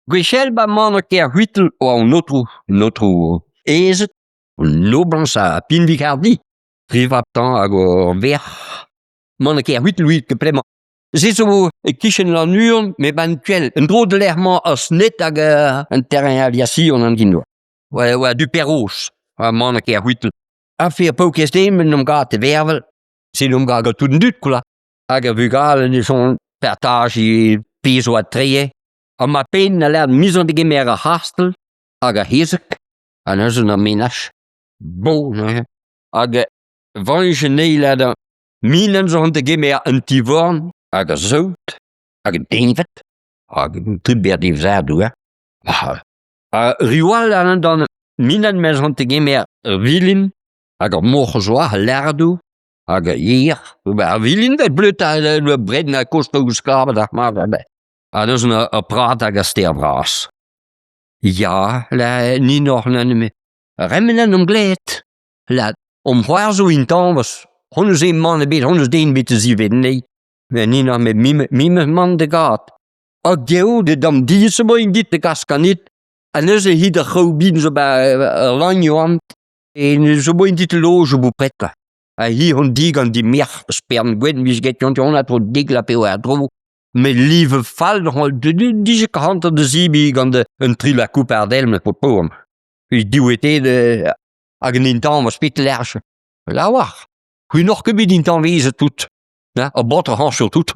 Gwechel ba man ker huitel o an notro ezet, noblans a pinvikardi, trivaptan hag o ver. Man ker huitel huit ke plema. Se zo kichen lan uren, me bantuel, un dro de l'erman as net hag un terrain aviation an gindo. Oa du perros, a man ker huitel. A fer paukes demen om ga te vervel, se om ga tout dut kola. Hag a vugalen is on pertage peso a treie. A ma pen a lern mis an de gemer a hastel, hag a hezek, an eus an a menache. Bon, hag vange neilad minen zo an de gemer an tivorn, hag a zout, hag a devet, hag a triber di vzerdou, A riwal an dan minen mes an de gemer vilin, hag a morzoa a lerdou, hag a hier, a vilin vet bleut a bred na kosto gouskabe da ma, an eus a prat hag a sterbras. Ja, ni noch me. Remmen om glet. Om hwar zo in tan was 100 man e bet, 101 bet te zi weten, nee. Ni noch met mime man de gaat. A geo de dam die se mo in dit de gaskanit. En eus e hid a chobin zo bij lanjo an. En zo mo in dit loge bo pretka. A hi hon dig an die mer spern gwen, mis getjon at wat dig la peo a dro. Me lieve fall nog die kant de zibi gande een trilla coupe ardel met poem. Dus die wete de agen in tan was pit lerche. La war. Hu nog gebied in tan wezen toet. Ja, a botter hansel toet.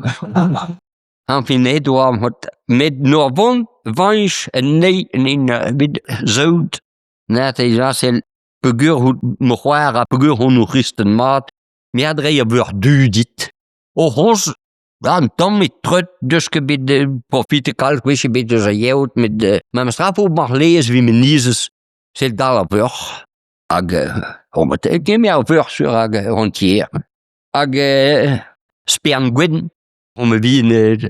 En fin net doam het met norvon vange en nee in bid zout. Net is asel pegur hoed mochwara pegur honu christen maat. Meer dreie word du dit. O hons dan dan met trut, dus gebit de profite kalk, wist je beetje zo jeut met de. Maar mijn straf ook mag lezen wie mijn nieses. Zit daar op weg. Om het ik neem jou weg sur rondje. Spern gwin. Om wie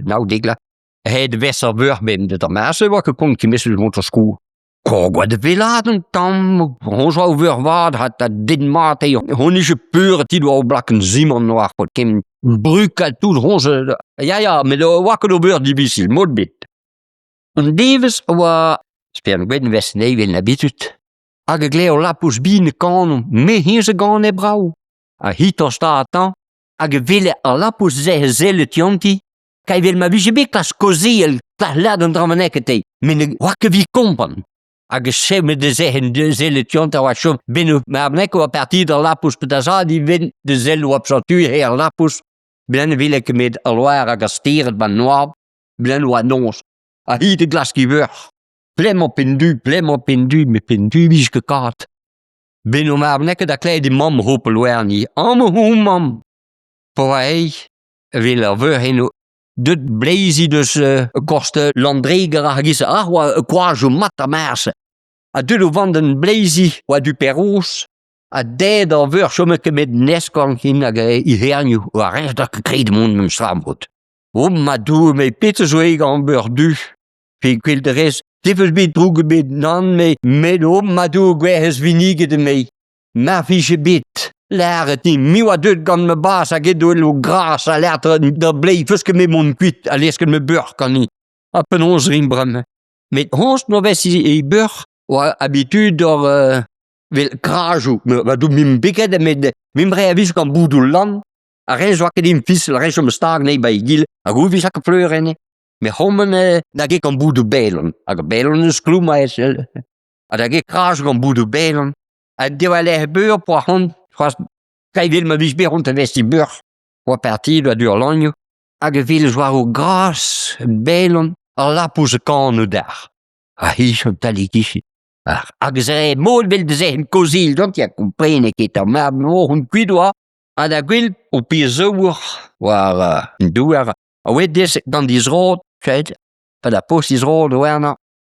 nou dikla. Hij de wesser weg ben de termasse wat gekomt je missel motor school. Kogwa de villaden tam. Hon zou weer wat had dat dit maat honische pure die do blakken Simon noir wat kim. Bruka tout onze. Ja, met de wakker over difficile modbit. En Davis wa spern gwin west nee wil habitut. Ag gleo lapus bine kanon me hier ze gaan e brau. A hito staat dan. Ag wille a lapus zeggen zelle tjonti. Kai wil ma vije beklas koziel klas laden dramanekete. Men wakke wie kompan. Ag se me de zeggen de zelle tjonti wa shom binu ma abneko a partir de lapus petaza die win de zelle op sortu her lapus. Bilen wil ik met alwaar agasteren van noab. Bilen wat nons. A hi de glaski weur. Plem op in du, me pendu wie gekaat. Binu ma abneko da klei die mam hopel weer niet. Ame hoe mam. Voor hij wil er weer heen. Dit blazy dus koste landreger agisse wa quajo matta merse. A dudo van den blazy wa du perros. A deed er weer sommige met neskan in i hernju wa rest dat gekrede mond met stramvoet. Ma doe me pitte zo ega an beurdu. Ik wil de rest tifels bit droege bit nan me met ma doe gwehes vinige de me. Ma fiche bit. Lère ti miwa dut gant me bas a get lo gras a lère der blei fuske me mon kuit a lesken me beur kan ni. A pen ons rin bremme. Met ons no wes e beur wa habitude door wil kraju. Ma doe mim biket met mim bre a vis kan boudou lan. A res wakke din fissel, a res om staag nee bij gil. A goe vis akke fleur enne. Me hommen da ge kan boudou belen. A ge belen is kloem ma esel. A da ge kraju kan boudou belen. A de wa lege beur po a hond. Kai wil me vis beer rond de Westibur. Wa partie doit dur lanjo. Hag wil zwaar o gras, belen, a lapuse kanu daar. A hies om talikishi. Hag ze mool wil de zeggen kozil, don't ja comprene kita. Maar hun kwidwa. A da gwil o piezoer. Waar een doer. A weet dis dan die zrood. Kijk. A da post die zrood werna.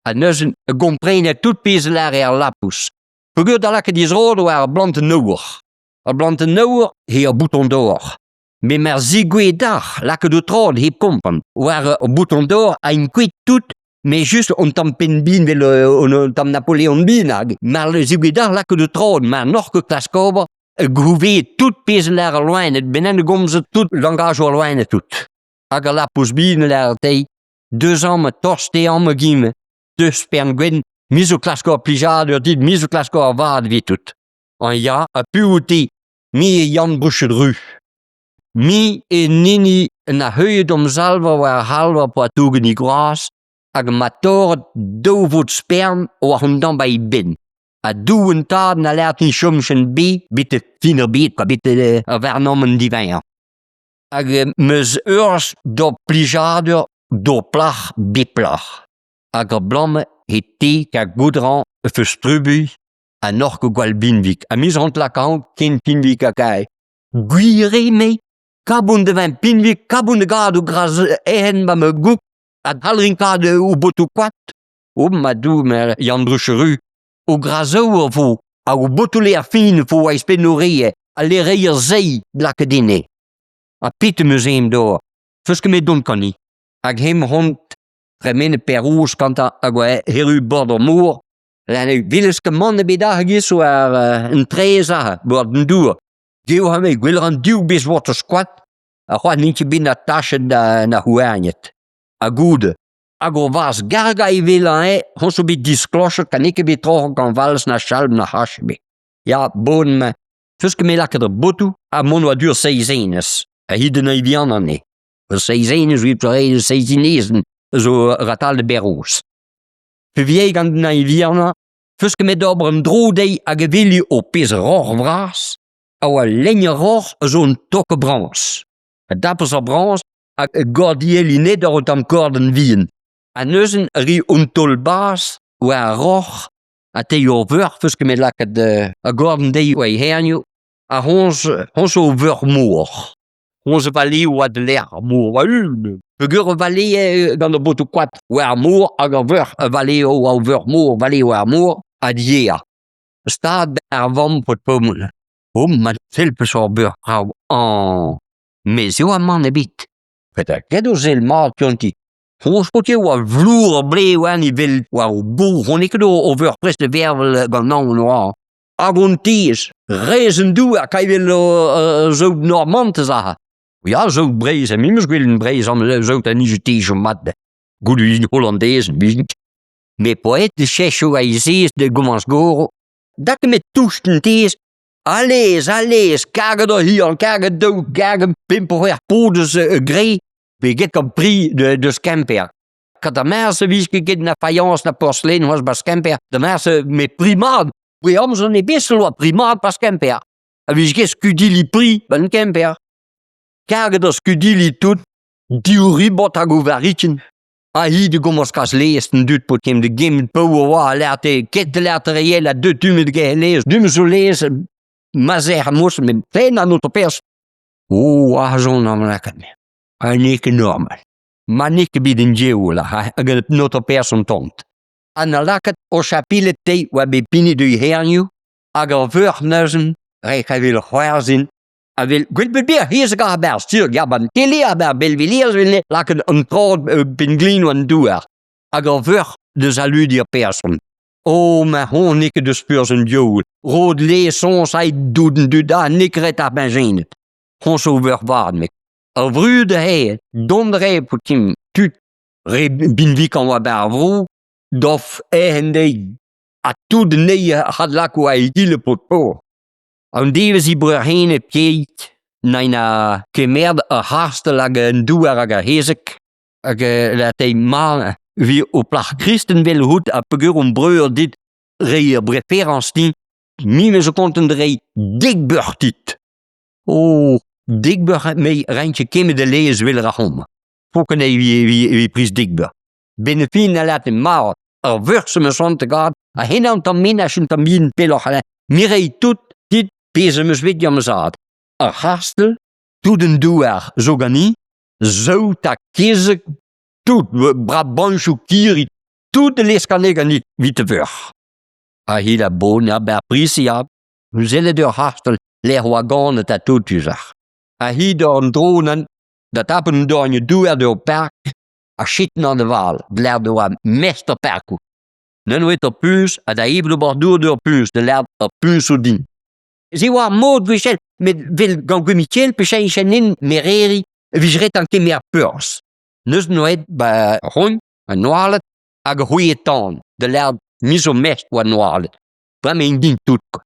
A neuzen comprene tout piezelare a lapus. Begur da lakke die zrood waar blante nouwer. A blante nouwer hier bouton d'or. Me mer zigwe dag, lakke de trood hip kompen. Waar bouton d'or a in kwit tout, me just on tam pen bin wil on tam Napoleon binag. Maar le zigwe dag lakke de trood, maar nog ke klaskober, gouvé tout pezelare loin, het benen gomze tout langage o loin tout. Aga lapus bin lare tei, 2 ans me torste an me gime. de sperm gwen, mis o klaskor plijadur dit, mis o klaskor vad vi tout. En ja, a puti, mi Jan Bruchedru. Mi nini na høydom salver var halver på at ugen i gras, ag mator dovot sperm og hun dan bij bin. A doen taad na lært ni sjumschen bi, bitte finer bit, bitte vernommen divin. Ag mes urs do plijadur do plach biplach. Ag blamme heti ka goudran verstrubu a norke gwal binvik. A mis ront la kant ken pinvik a kai. Guire me, kaboun de vin pinvik, kaboun de gad ou graz ehen ba me gouk, a halrin kad ou botou kwat. Ma dou mer Jan Brucheru, ou grazo vo, a ou botou le a fin fo a ispenourie, a le reier zei blake dine. A pite museum door, fuske me don kani. Ag hem hond, remene perroos kanta agwa heru bordermoor, lenne willeske mannen bedagis waar een treza worden door. Geo ha me gwil ran duw bis water squat, a hwa nintje binna tasje na huanjet. A goede. Ago was garga I villa hon so bit disclosure kan ikke bit trochen kan vals na schalm na hashbe. Ja, boden me. Fuske me lakke der botu, a mon wa dur seizenes. A hide na Ivianane. Seizenes wie reden seizinesen, zo ratal de berroos. Vervieg aan na Iviana, fuske me dobren drodei a gewilli op pis roch vras, a wa lenje roch zo'n tokke brans. A dappers a brans, a gordieli net door am korden wien. A neuzen ri untolbaas, wa roch, a te jo veur, fuske me lakke de a gorden dei wa hernju, a hons o veur moor. Onze vallée ou de l'air moor, wa Begur vallée gant de botou kwat, wa moor, ag a veur vallée ou veur moor, vallée wa moor, a diea. Stad er vam pot pommel. Ma selpe so beur rauw. Mais zo a man e bit. Peta kedo zel maat pjonti. Hons potje wa vloer ble wan I vil wa boer. Hon ikke do over pres de wervel gant nan noa. Agonties, reizen doe, kan je wil zo Normand te zeggen. Ja, zo breis, en mimmers willen breis, om zo te niet tegen mat. Goede in Hollandees, wink. Me poëte de chesho a isees de gomans goro. Dat met toesten tees. Allez, kage er hier, kage dood, kage pimper her, podes grey. We get kan pri de scamper. Kad de mensen wieske get na fayance na porselein was bij scamper. De mensen met primaat. We hebben zo'n best wat primaat pas camper. En wie is scudili pri ben camper. Kage der scudili tot, diuri bot a govarichen. A hi de gommers kas leesten dut pot kem de game power wa lerte kette lerte reëel a de tume de gelees. Dume zo lezen, maar zeggen moest met plein aan notre pers. Zo'n naam lekker me. A nike normal. Maar nike bidden jeula, ha het notre pers ontont. An a laket o chapile te wa be pini du hernju, ag a veur reik a vil hwerzin, a vil beer, hier is a ber sturg, ja, ban tele a ber belviliers vil laket an trood pinglin wan douar, ag a veur de saludier person. Ma hon nikke de spurs een joul, rood leesons ai doeden du da, nikret a benzinet. Hon so veur waard mek. A vrude hee, dondere potim, tut, re binvik an wa ber vrou, dof de a tout de nee had lako a ile pot po. An dewe si breur hene piet, naina kemerd a haste lag een douar ag a hezek, ag laat man wie op lach Christen wil hoed a pegur breur dit reier preferans die, mime se konten de rei dikburtit. Dikbur mei rentje kimme de lees wil rachom. Fokken wie pris dikbur. Binnen fin na laat maar vurse me son te gad, a hen an tam min as tam min peloch, mirei tout dit pese me zwit jam zaad. A hastel, tout den douar zo gani, zo ta kizek, tout brabanchou kiri, tout de les kan niet wie te vur. A hila bon, a ber prisia, zelle de hastel, leer wagon ta tout uzag. A hi door dronen, dat apen door je douar door park, a schitten aan de waal, blijft door meester perku. Nen weet op puus, a da iblo bordour door puus, de lert op puus odin. Ze wa mood wichel, met wil gangumichel, pechen chenin, mereri, wijret an kemer peurs. Nus nooit, ba hon, a noalet, hag huetan, de l'air mis au mest wa noirlet. Bram en din tout.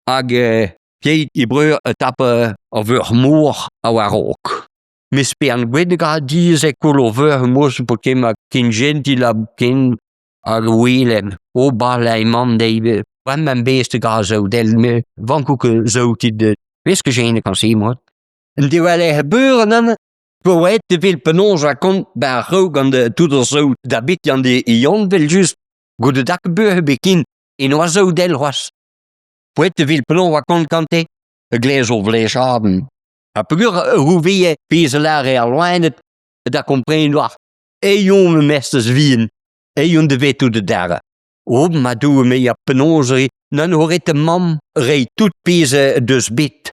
Hag pied I breur tappe a veur moor a war rok. Mes pern gwedega diz kolo veur mos po kem a ken gentil a ken hag welen. O barlei man de bram men beeste ga zo del me vankoeke zo tid wiske gene kan zien moet. En die wel gebeuren dan Poet te veel penons raconte bij rook aan de toeter zo dat bit aan de ion wil just go de dak gebeuren bekin in oiseau del was. Poet te veel penons raconte kante een glees of vlees hebben. A puur hoe je pezelare alwijn het dat comprend was. Jonge mesters wien. Jon de wet hoe de derde. Maar doen me ja penonserie. Dan hoor ik de mam rei tout peze dus bit.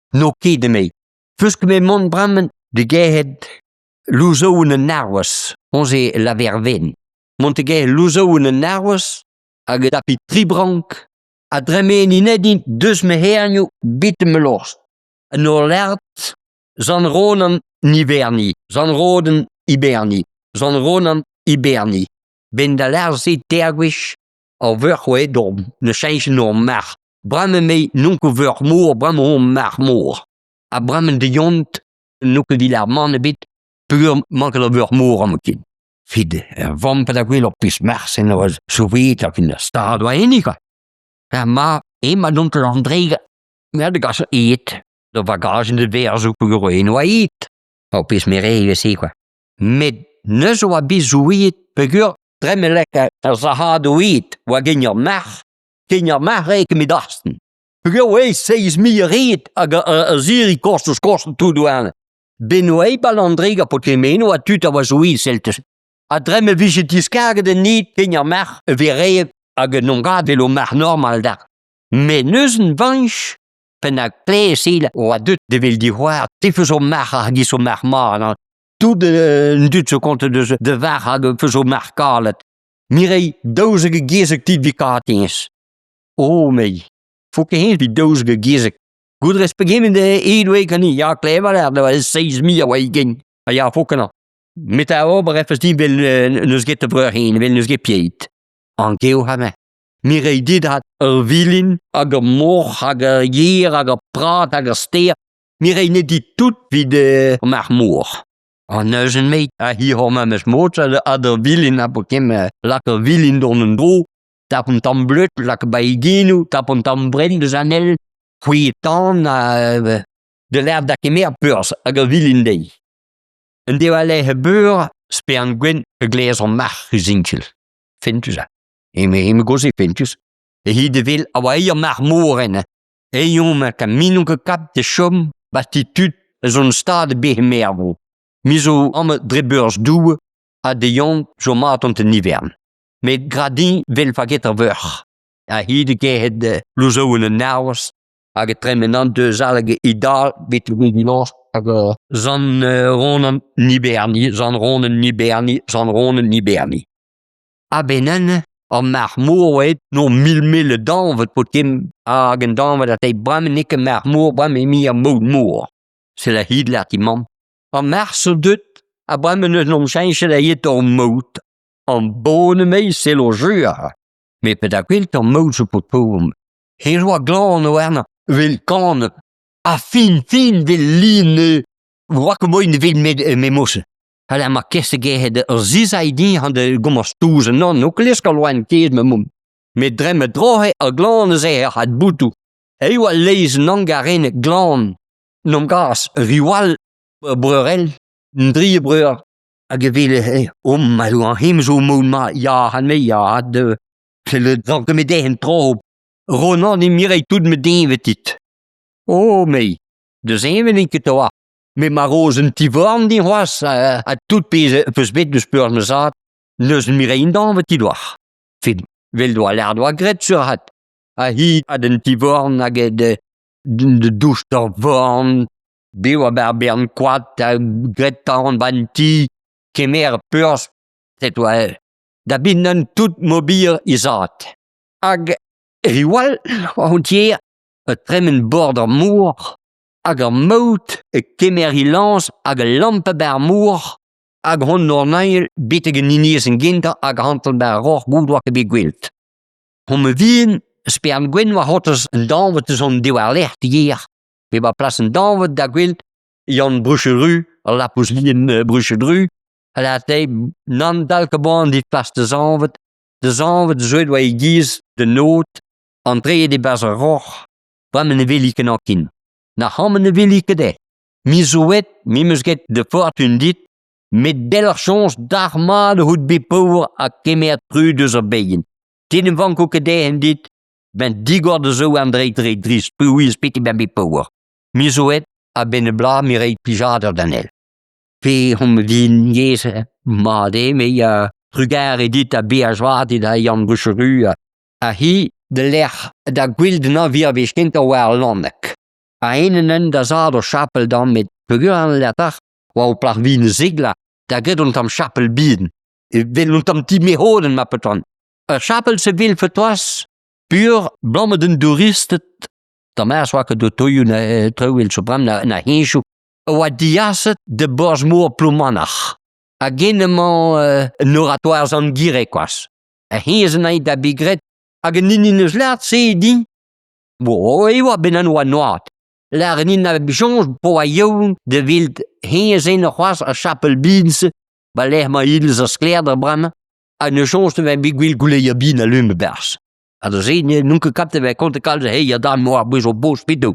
No kede mee. Fusk me mond brammen. De gehet luzo une narwas, onze la verven. Monte ge luzo une narwas, hag dapi tribrank, a dremeni nedin dus me hernju bitte me los. No lert, zan ronan niverni, zan roden iberni, zan ronan iberni. Ben de ler zit tergwish, al wurgwe dom, ne scheintje no mar. Bramme me nunke wurgmoor, bramme hom marmoor. A brammen de jont, Nukel die daar mannen bit, puur makkelijk weer moor aan mijn kind. Fide, vampen dat wil op is mers en dat was zo weet dat in de stad waar enige. Ja, maar eenmaal dan te André, ja, de gas eet, de bagage in de weer zoeken gewoon wat eet. Op is meer eigen zeker. Met ne zo wat bijzonder eet, begur, dremme lekker, als ze hadden eet, wat ging je maar reken met asten. Begur, hé, zees meer eet, als hier kosten toedoen. Benoei balandriga potemeno a tuta was ui seltes. A dremme vigetis kagde niet kenya mar verre hag non gad velo mar normal dar. Me neuzen vanch pen a kleesile o a dut de vil di hoar tifes o mar hag is o mar man. Tout de dut zo konte de var hag fes o mar kalet. Mirei dozige gezek tit vikatings. O mei. Fok heen vi dozige gezek. Goed respecteer de eeuwige niet. Ja, klein maar dat was 6 miljoen wat ik ging. Ja, fokken. Met de ober even die wil een schitte brug heen, wil een schipjeet. Ankeel hebben. Mir dit had willen, ager moch, ager jeer, ager praat, ager steer. Mir niet die toet wie de marmoor. En nu zijn meid, hier hebben we met motor, ager willen, apokem, lakker willen door een droog. Tappen dan blut, lakker bij genu, tappen dan brende zanel. Huetan de l'air dat je meer peurs, hag willen die. En die wel gebeuren, speren gwen een glazen mar gezinkjel. Vindt u dat? En me gozie vindt u. Hier de wil, aber hier mar moren. En jongen, kan minunke kap de schom, wat die tut zo'n stade bij meer wil. Mi zo amme drebeurs doen, a de jong zo maat om te nivern. Met gradin wil vergeten weur. Hier de gehet de luzoene nauwers. Hag tremenant de zalige ideaal, weet je wie los, hag zan ronen niberni, zan ronen niberni. A benen, am marmoor weet, no mille dan, wat pot kim, hagen dan, wat hij bram nikke marmoor, bram mi a moor. C'est la hid laat die man. Am marse dut, a bram een omschijnsje dat je toch moot. Am bonen mee, c'est lo jure. Mais pedakwil toch moot zo pot poem. Hier wat glan werner. Wil kan a fin wil line wakke mooi wil met mossen. Hij maar kiste gehe de zisa idee han de gommers toezen non ook les kan wan kees me mum. Met dremme droge a glane zei had butu. Hij wat lezen nangarene glan. Nom gas riwal brurel drie breur a gewille maar hoe aan hem zo moon maar ja han me ja de le drank me de tro. Ronan die mirei tout me den dit. Oh mei, de zijn we niet getoa. Met maar rozen tivan die was, a tout peze versbet de speur me zat, dus mirei dan wat die doa. Fin, wil doa l'air doa gret sur hat. A hi a den tivan a de douche van, bewa berbern kwad, a gret tan banti, kemer peurs, c'est toi. Da binnen tout mobier isat. Ag riwal, entier, het tremmen border moor, hag mout, kemerilans, hag lampe ber moor, hag hon Norneil bittige Ninesen Ginter hag handelbar roch goed wat be gwilt. Om me wien spern Gwen wat hotters een danwet zo'n dualert hier. We hebben plas een danwet dat gwilt Jan Brucheru, la poeslien Brucheru. Laat hij nan dalke baan dit plas de zanwet zoiets wat je gies, de nood, entree de basse roch, waar men wil ik nog in. Na hammen wil ik de. Mi zoet, mi musket de fortune dit, met belle chance d'armade goed bepower a kemer tru dus erbeien. Tien van kokedij en dit, ben die gorde zo aan de drie spuwen spit ben bepower. Mi zoet, a binnen bla mi reed pijader dan el. Pe om wien jeze, maar de me rugare dit a beerjwaard dit a Jan Brucheru a hi de leg da gwilde na via beschint a waar landek. A enen da zader chapel dan met figuren letter, wou plag wie een zigla, da gret ont am chapel bieden. Wil ont am ti me hoden ma peton. A chapel se wil vertwas, puur blamme den toeristet, da mers wakke do toyun trouwil so bram na henshoek, wat diaset de borsmoor plomannach. A geneman een oratoire zan girekwas. A hensen na da begret, a geninines laat se di, wo ewa binnen wa noat. Laren in na bijons po a joun de wild hensen nog was a chapel biense, ba leg ma hils a sklerder bramme, a ne chons te wij big wil goule ja bien a lumbebers. A de zee nunke kapte wij konte kalze, hey ja dan moa bus op boos pido.